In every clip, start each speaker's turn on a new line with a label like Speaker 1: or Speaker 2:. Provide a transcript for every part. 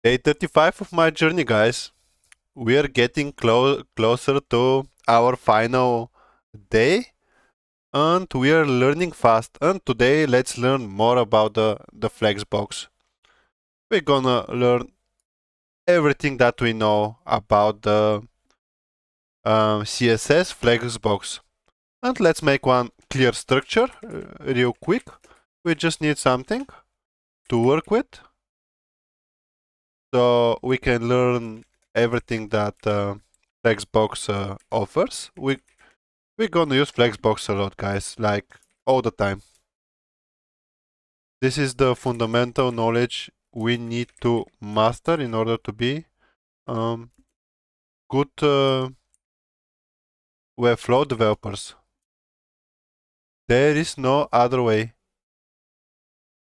Speaker 1: Day 35 of my journey, guys. We are getting closer to our final day and we are learning fast. And today, let's learn more about the Flexbox. We're gonna learn everything that we know about the CSS Flexbox. And let's make one clear structure real quick. We just need something to work with so we can learn everything that Flexbox offers. We're gonna use Flexbox a lot, guys, like all the time. This is the fundamental knowledge we need to master in order to be good Webflow developers. There is no other way.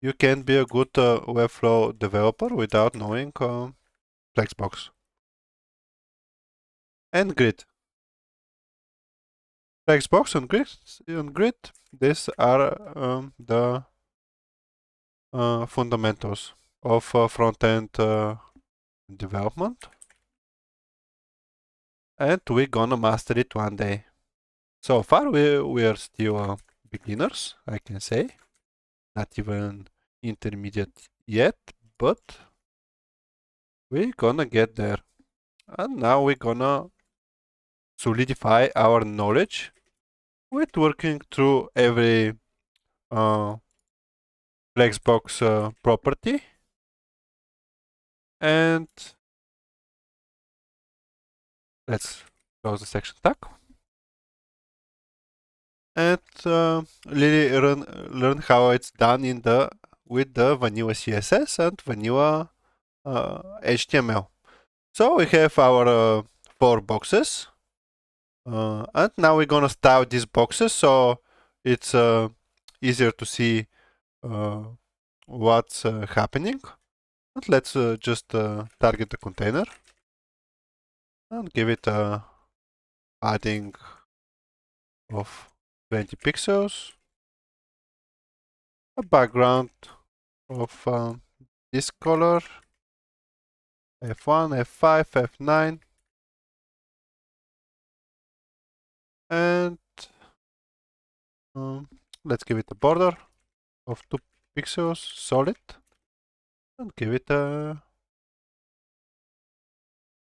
Speaker 1: You can't be a good Webflow developer without knowing Flexbox and Grid. Flexbox and Grid, these are the fundamentals of front-end development, and we're gonna master it one day. So far, we are still beginners, I can say, not even intermediate yet, but we're gonna get there. And now we're gonna solidify our knowledge with working through every Flexbox property. And let's close the section tag. And really learn how it's done with the vanilla CSS and vanilla HTML. So we have our 4 boxes. And now we're gonna style these boxes so it's easier to see what's happening. And let's just target the container and give it a padding of 20 pixels, a background of this color, F1, F5, F9, and let's give it a border of 2 pixels solid and give it a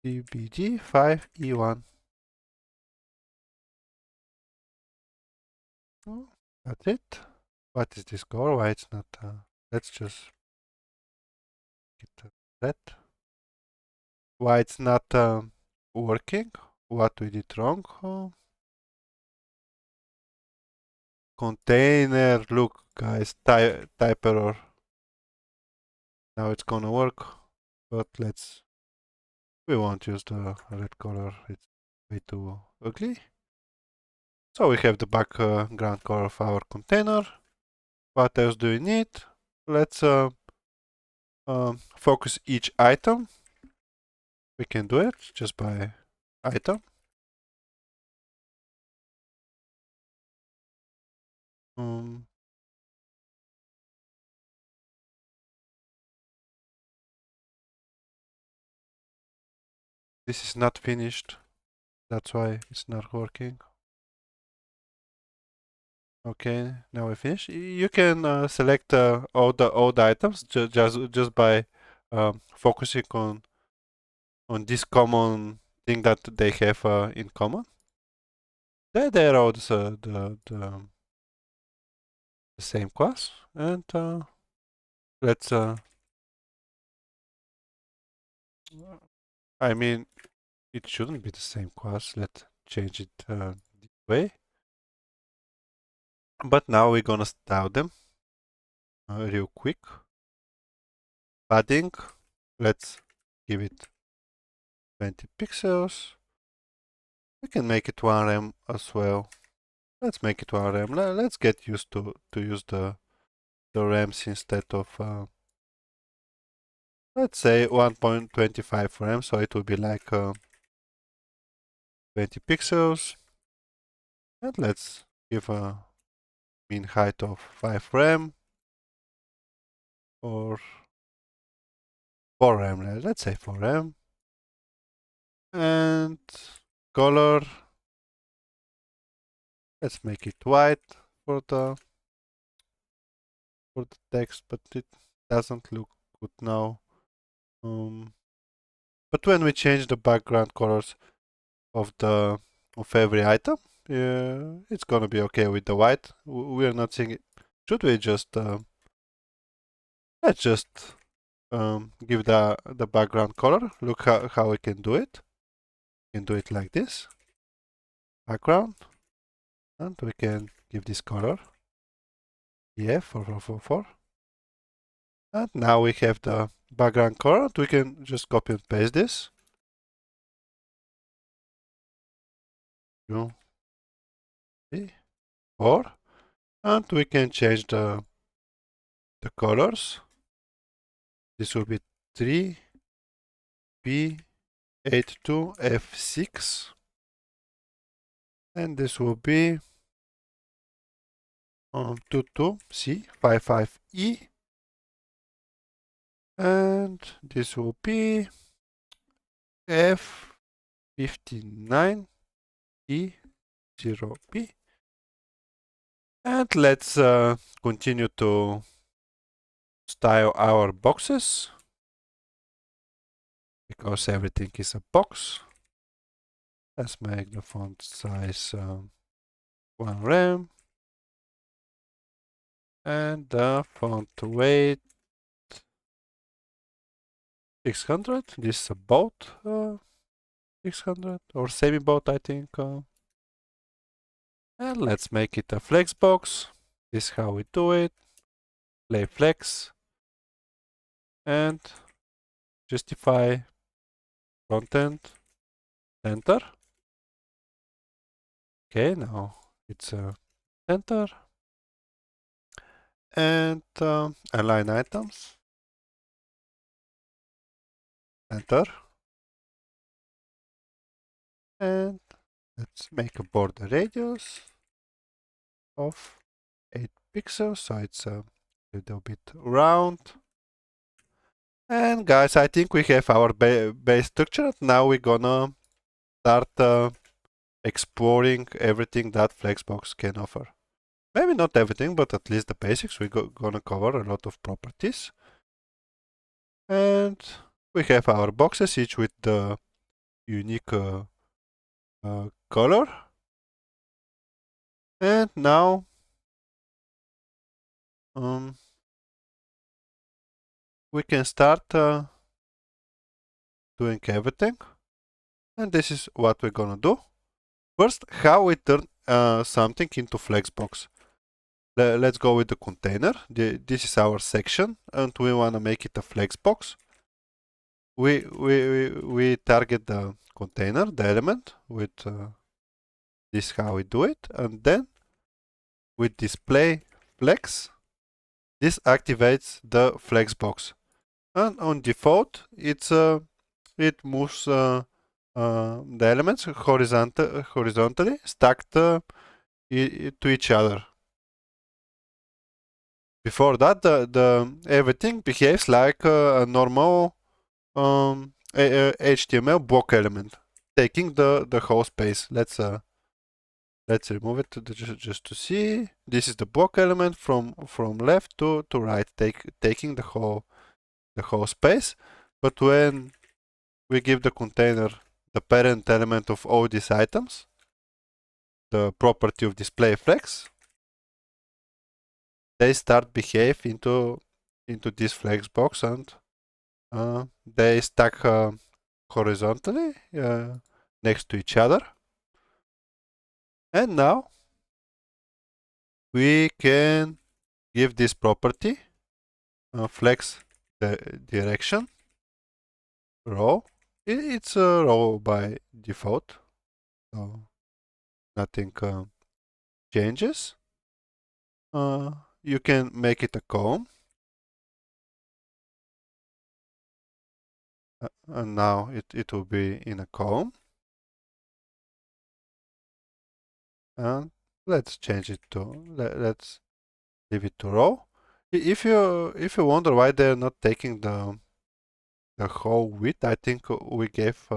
Speaker 1: DBG5E1. That's it. What is this color? Why it's not? Let's just get that. Why it's not working? What we did wrong? Container. Look, guys, type error. Now it's gonna work, but we won't use the red color. It's way too ugly. So we have the background color of our container. What else do we need? Let's focus each item. We can do it just by item. This is not finished. That's why it's not working. Okay, now we finish. You can select all the items just by focusing on this common thing that they have in common. They're all the same class, and let's. I mean, it shouldn't be the same class. Let's change it this way. But now we're gonna style them real quick. Padding. Let's give it 20 pixels. We can make it 1 rem as well. Let's make it 1 rem. Let's get used to use the rems instead of let's say 1.25 rem, so it will be like 20 pixels. And let's give a mean height of 5 rem or 4M, let's say 4M. And color, let's make it white for the text, but it doesn't look good now. But when we change the background colors of every item, it's gonna be okay with the white. We're not seeing it. Should we just let's just give the background color? Look how we can do it. We can do it like this. Background, and we can give this color. Yeah, 4444. And now we have the background color. We can just copy and paste this. 2, 3, 4. And we can change the colors. This will be 3, B, 82, F6. And this will be 22, C, 55E. And this will be F59, E, 0B. And let's continue to style our boxes, because everything is a box. Let's make the font size 1 rem, and the font weight 600. This is about 600 or semi-boat, I think. And let's make it a flexbox. This is how we do it. Play flex and justify content, enter. Okay, now it's a enter. And align items, enter. And let's make a border radius of 8 pixels, so it's a little bit round. And guys, I think we have our base structure. Now we're gonna start exploring everything that Flexbox can offer. Maybe not everything, but at least the basics. We're gonna cover a lot of properties. And we have our boxes, each with the unique color. And now we can start doing everything. And this is what we're gonna do. First, how we turn something into Flexbox. Let's go with the container. This is our section, and we wanna make it a Flexbox. We target the container, the element, with this is how we do it, and then with display flex, this activates the Flexbox. And on default, it moves the elements horizontally, stacked to each other. Before that, the everything behaves like a normal HTML block element, taking the whole space. Let's remove it just to see. This is the block element from left to right, taking the whole space. But when we give the container the parent element of all these items, the property of display flex, they start behave into this flexbox, and they stack horizontally next to each other. And now we can give this property flex the direction row. It's a row by default, so nothing changes. You can make it a column, and now it will be in a column. And let's change it to let's leave it to row. If you wonder why they're not taking the whole width. I think we gave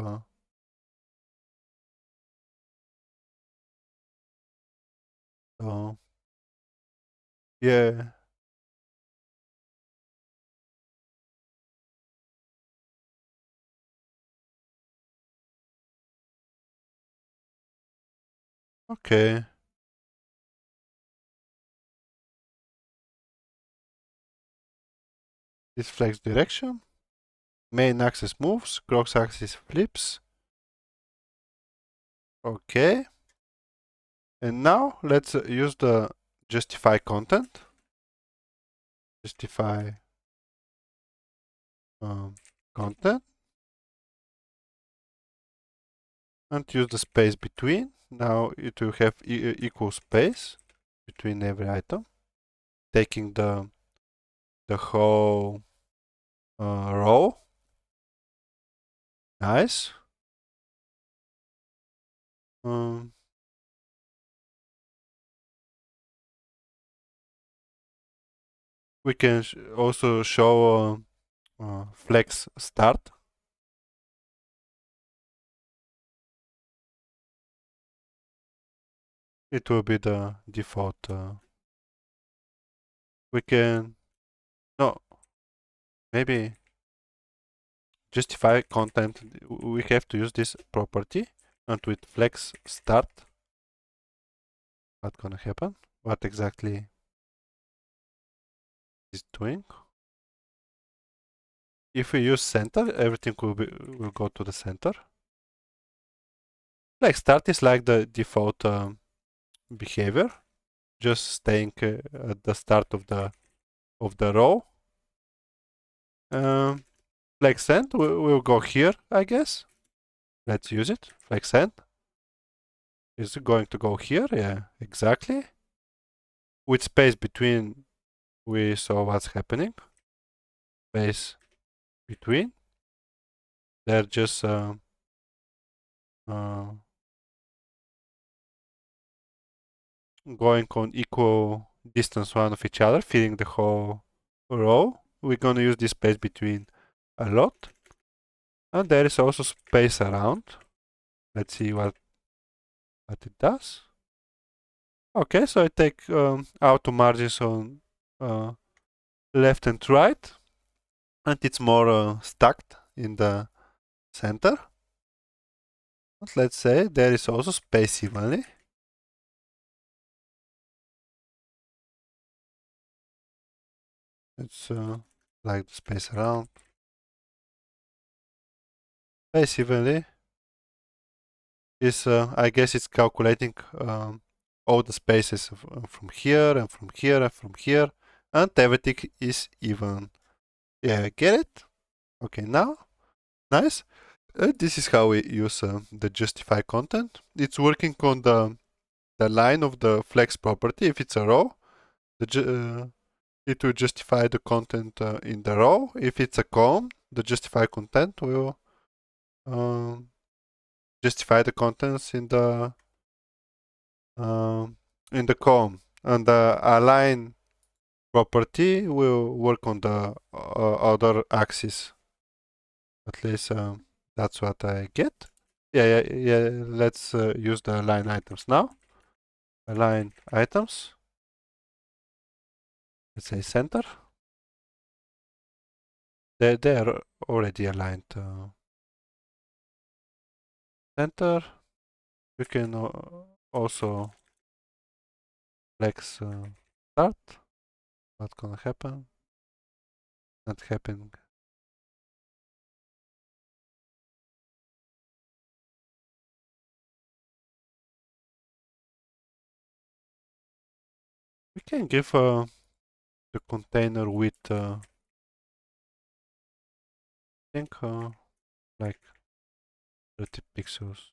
Speaker 1: yeah. Okay. This flex direction. Main axis moves, cross axis flips. Okay. And now let's use the justify content. Justify content. And use the space between. Now it will have equal space between every item. Taking the whole row. Nice. Um, we can also show flex start. It will be the default. We can, no, maybe justify content. We have to use this property, and with flex start, what's gonna happen? What exactly is doing? If we use center, everything will go to the center. Like start is like the default behavior, just staying at the start of the row. Flex end will go here, I guess. Let's use it. Flex end is going to go here. Yeah, exactly. With space between, we saw what's happening. Space between. They're just going on equal distance one of each other, filling the whole row. We're going to use this space between a lot. And there is also space around. Let's see what it does. Okay, so I take auto margins on left and right, and it's more stacked in the center. But let's say there is also space evenly. It's like the space around. Space evenly is, I guess it's calculating all the spaces from here and from here and from here, and everything is even. Yeah, get it? Okay, now, nice. This is how we use the justify content. It's working on the line of the flex property. If it's a row, it will justify the content in the row. If it's a column, the justify content will um, justify the contents in the column. And the align property will work on the other axis. At least that's what I get. Yeah. Let's use the align items now. Align items. Let's say center. They are already aligned. Center. We can also flex start. What's gonna happen? Not happening. We can give the container width. I think like 30 pixels.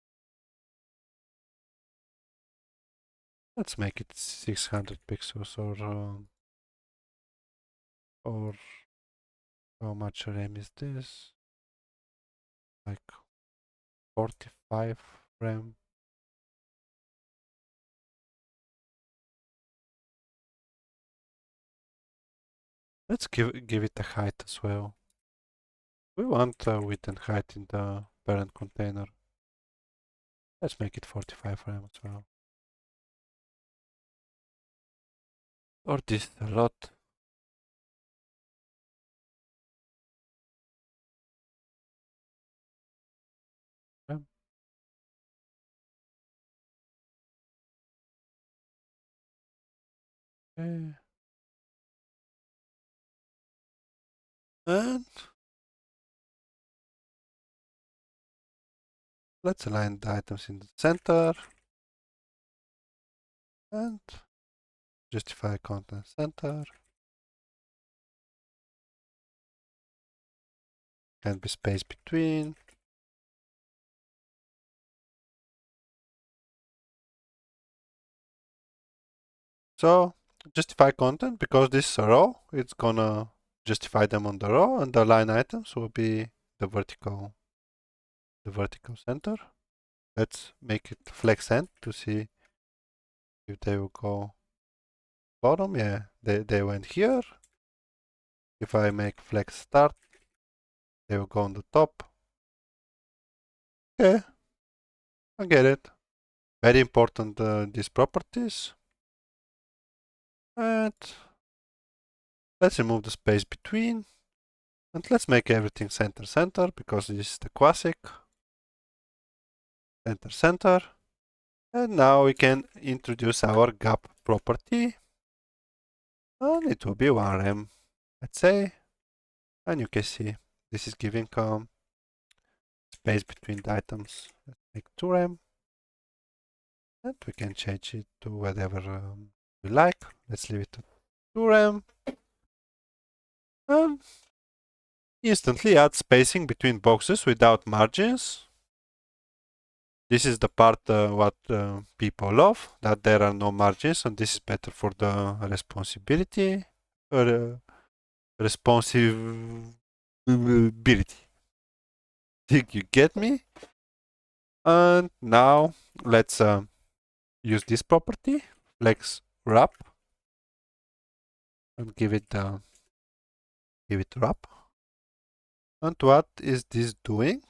Speaker 1: Let's make it 600 pixels, or how much RAM is this? Like 45 RAM. Let's give it a height as well. We want width and height in the parent container. Let's make it 45 for them as well. Or this a lot. Yeah. Okay. And let's align the items in the center. And justify content center. Can be space between. So justify content, because this is a row, it's gonna justify them on the row, and the line items will be the vertical center. Let's make it flex end to see if they will go bottom. Yeah, they went here. If I make flex start, they will go on the top. Okay, I get it. Very important, these properties. And let's remove the space between. And let's make everything center, because this is the classic. Center. And now we can introduce our gap property. And it will be 1 rem, let's say. And you can see this is giving space between the items. Let's make 2 rem. And we can change it to whatever we like. Let's leave it at 2 rem. And instantly add spacing between boxes without margins. This is the part what people love, that there are no margins, and this is better for the responsibility. Responsibility. Think you get me? And now let's use this property, flex wrap, and give it wrap. And what is this doing?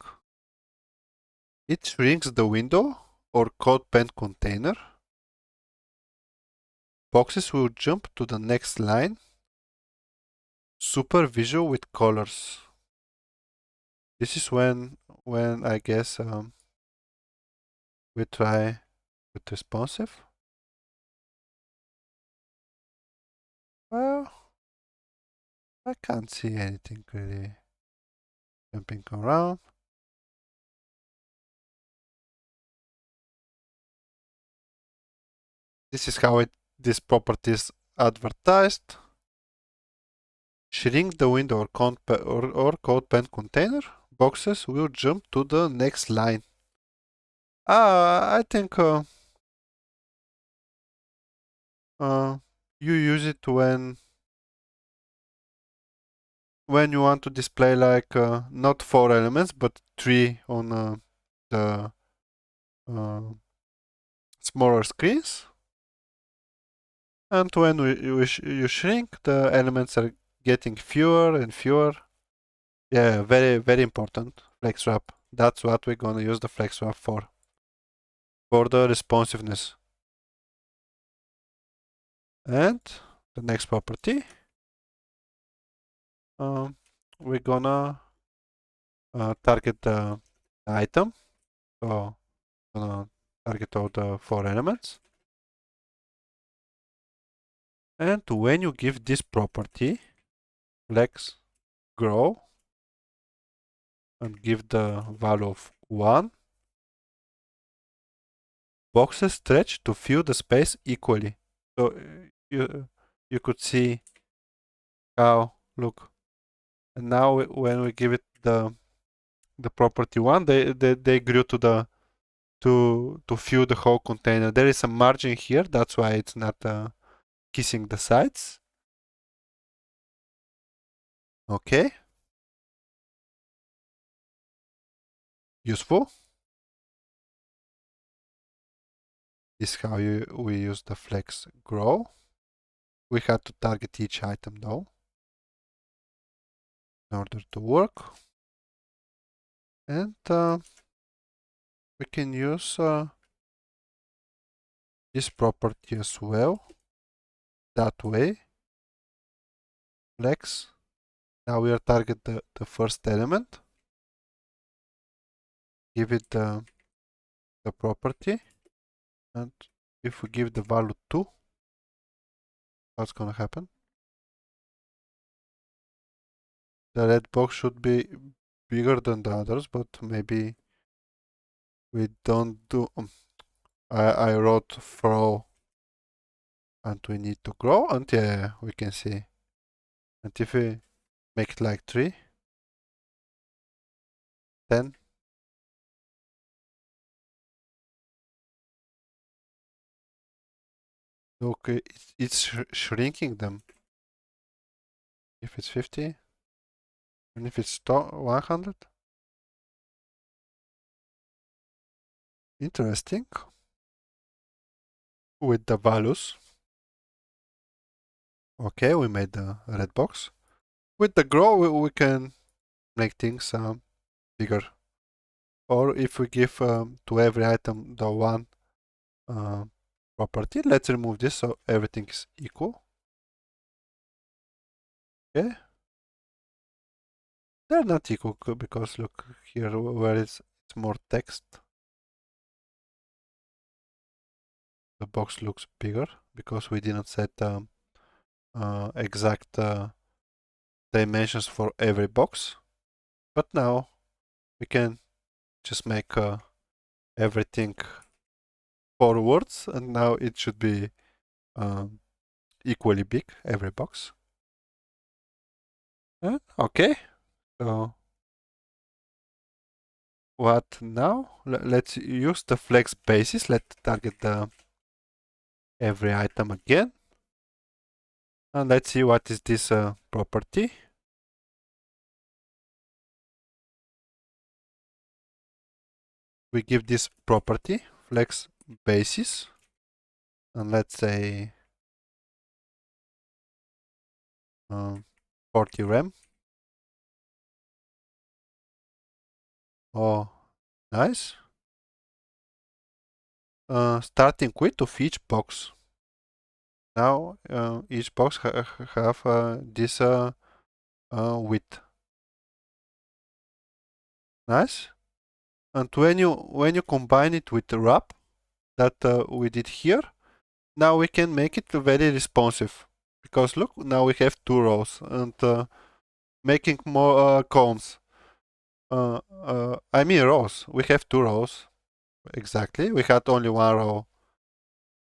Speaker 1: It shrinks the window or code pen container. Boxes will jump to the next line. Super visual with colors. This is when I guess we try with responsive. Well, I can't see anything really jumping around. This is how this property is advertised. Shrink the window or code pen container. Boxes will jump to the next line. I think you use it when you want to display like not 4 elements but 3 on the uh, smaller screens. And when you shrink, the elements are getting fewer and fewer. Yeah, very, very important. Flex wrap. That's what we're gonna use the flex wrap for the responsiveness. And the next property, we're gonna target the item. So gonna target all the 4 elements. And when you give this property, flex grow, and give the value of 1, boxes stretch to fill the space equally. So you could see how, look, and now when we give it the property 1, they grew to the to fill the whole container. There is a margin here, that's why it's not kissing the sides. Okay. Useful. This is how we use the flex grow. We had to target each item though in order to work. And we can use this property as well. That way. Flex. Now we are target the first element. Give it the property. And if we give the value 2, what's gonna happen? The red box should be bigger than the others, but maybe we don't do. I wrote throw, and we need to grow, and yeah, we can see. And if we make it like 3, 10, look, it's shrinking them. If it's 50, and if it's 100, interesting. With the values. Okay, we made the red box. With the grow, we can make things bigger. Or if we give to every item the one property, let's remove this so everything is equal. Okay. They're not equal because look here where it's more text. The box looks bigger because we didn't set exact dimensions for every box. But now we can just make everything forwards, and now it should be equally big, every box. Okay, so what now? Let's use the flex basis. Let's target every item again. And let's see what is this property. We give this property, flex basis, and let's say 40 rem. Oh, nice. Starting width of each box. Now each box have this width. Nice. And when you combine it with the wrap that we did here, now we can make it very responsive. Because look, now we have 2 rows and making more columns. I mean rows. We have 2 rows. Exactly. We had only 1 row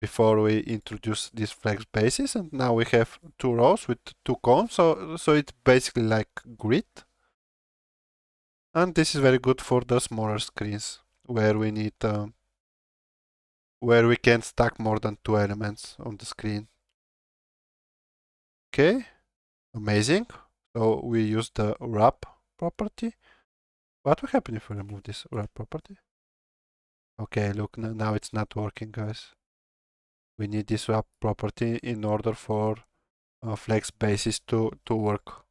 Speaker 1: before we introduced this flex basis, and now we have 2 rows with 2 columns. So it's basically like grid. And this is very good for the smaller screens where we need where we can stack more than 2 elements on the screen. Okay, amazing. So we use the wrap property. What will happen if we remove this wrap property? Okay, look, now it's not working, guys. We need this wrap property in order for flex basis to work.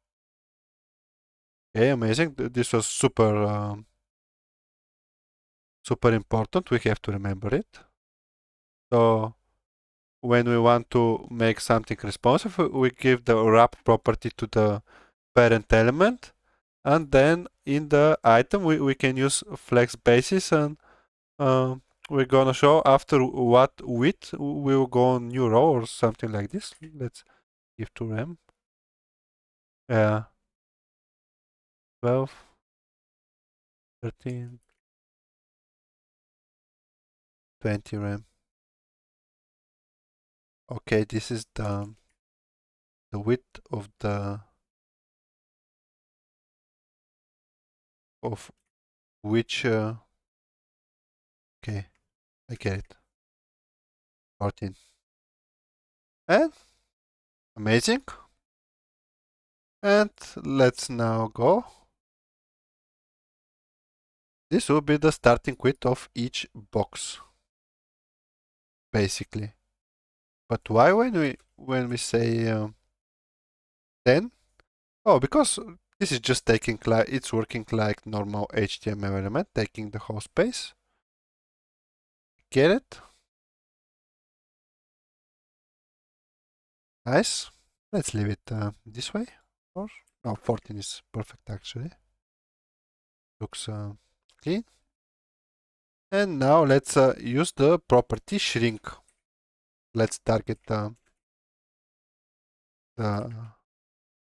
Speaker 1: Okay, amazing. This was super important. We have to remember it. So when we want to make something responsive, we give the wrap property to the parent element, and then in the item we can use flex basis, and we're gonna show after what width we will go on new row or something like this. Let's give to rem. Yeah, 12, 13, 20 rem. Okay, this is the width of the of which okay, I get it. 14. And amazing. And let's now go. This will be the starting width of each box, basically. But why when we say 10? Oh, because This is just taking like, it's working like normal HTML element, taking the whole space. Get it? Nice. Let's leave it this way. Or no, 14 is perfect actually. Looks clean. And now let's use the property shrink. Let's target the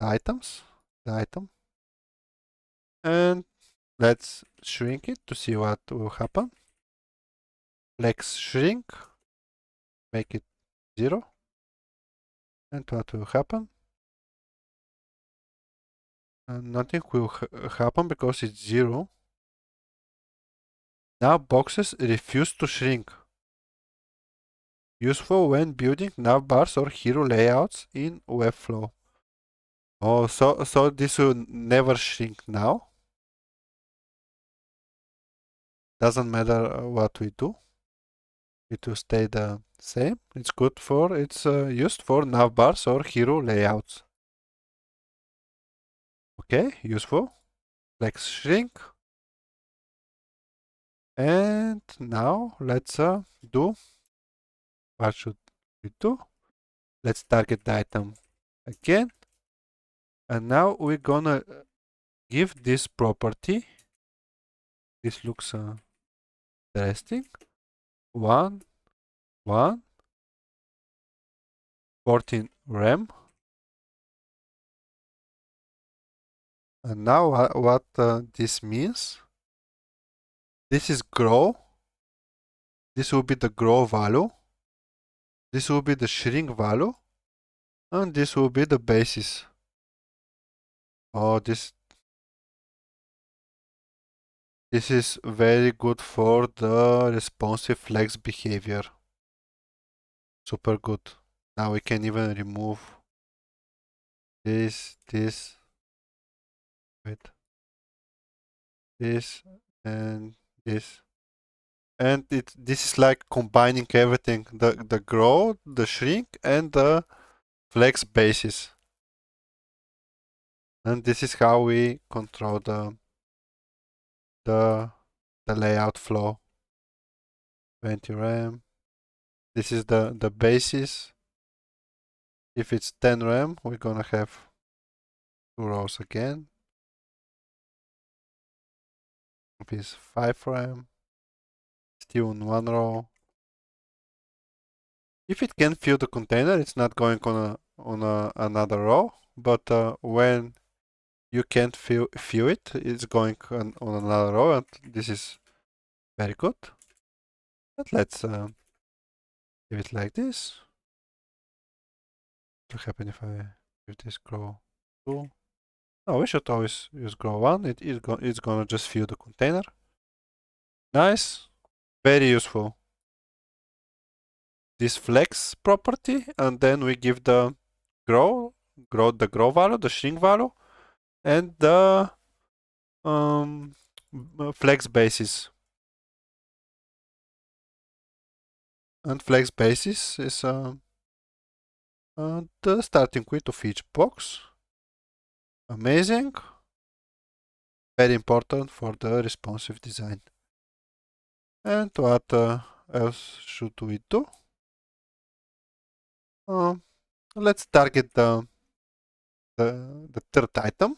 Speaker 1: items, the item, and let's shrink it to see what will happen. Let's shrink, make it 0, and what will happen? Nothing will happen because it's 0. Now boxes refuse to shrink. Useful when building navbars or hero layouts in Webflow. Oh, so this will never shrink now. Doesn't matter what we do. It will stay the same. It's good for, it's used for navbars or hero layouts. Okay, useful. Let's shrink. And now let's do, what should we do? Let's target the item again. And now we're gonna give this property. This looks interesting. 1, 1, 14 rem. And now what this means? This is grow. This will be the grow value. This will be the shrink value. And this will be the basis. Oh, this is very good for the responsive flex behavior. Super good. Now we can even remove this, wait, this, and this. And this is like combining everything, the grow, the shrink, and the flex basis. And this is how we control the layout flow. 20 rem. This is the basis. If it's 10 rem, we're gonna have 2 rows again. If it's 5 rem, still in 1 row. If it can fill the container, it's not going on another row. But when you can't fill it, it's going on another row, and this is very good. But let's leave it like this. What will happen if I give this grow 2? No, we should always use grow 1. It's gonna just fill the container. Nice. Very useful. This flex property, and then we give the grow value, the shrink value, and the flex basis. And flex basis is the starting width of each box. Amazing. Very important for the responsive design. And what else should we do? Let's target the third item,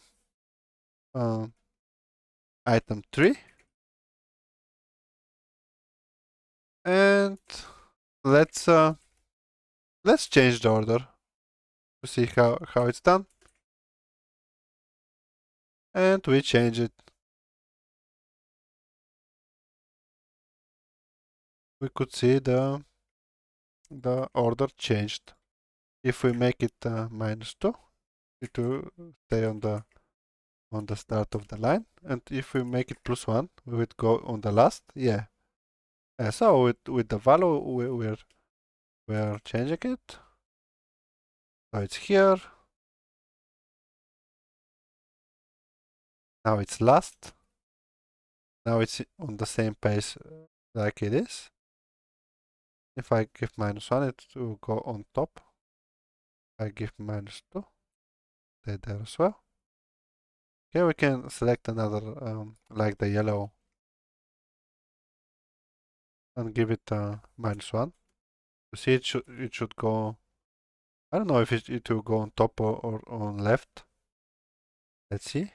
Speaker 1: item 3, and let's change the order to see how it's done. And we change it. We could see the order changed. If we make it -2, it will stay on the start of the line. And if we make it +1, we would go on the last. Yeah. So with the value, we're changing it. So it's here. Now it's last. Now it's on the same pace like it is. If I give -1, it will go on top. I give -2, stay there as well. Okay, we can select another, like the yellow, and give it -1. You see, it should go. I don't know if it will go on top or on left. Let's see.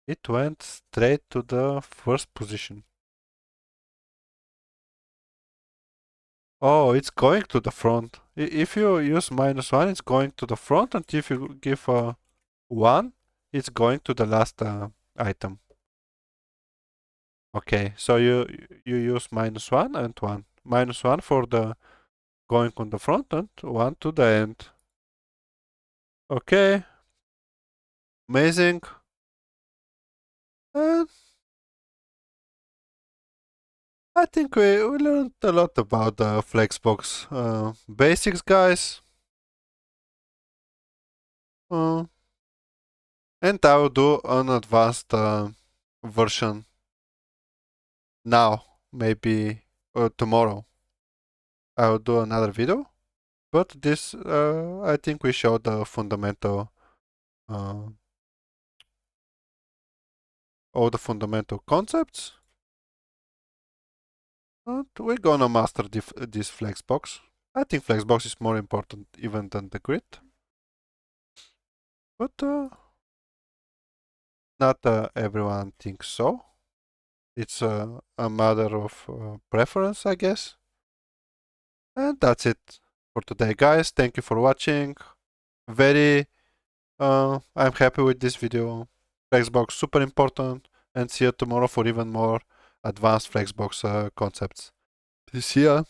Speaker 1: It went straight to the first position. Oh, it's going to the front. If you use -1, it's going to the front, and if you give a 1, it's going to the last item. Okay, so you use -1 and 1. -1 for the going on the front and 1 to the end. Okay, amazing. And I think we learned a lot about the Flexbox basics, guys. Uh, and I will do an advanced version now, maybe tomorrow. I will do another video, but this I think we showed the fundamental, uh, all the fundamental concepts. And we're gonna master this Flexbox. I think Flexbox is more important even than the grid, but not everyone thinks so. It's a matter of preference, I guess. And that's it for today, guys. Thank you for watching. I'm happy with this video. Flexbox super important, and see you tomorrow for even more advanced Flexbox concepts. See ya.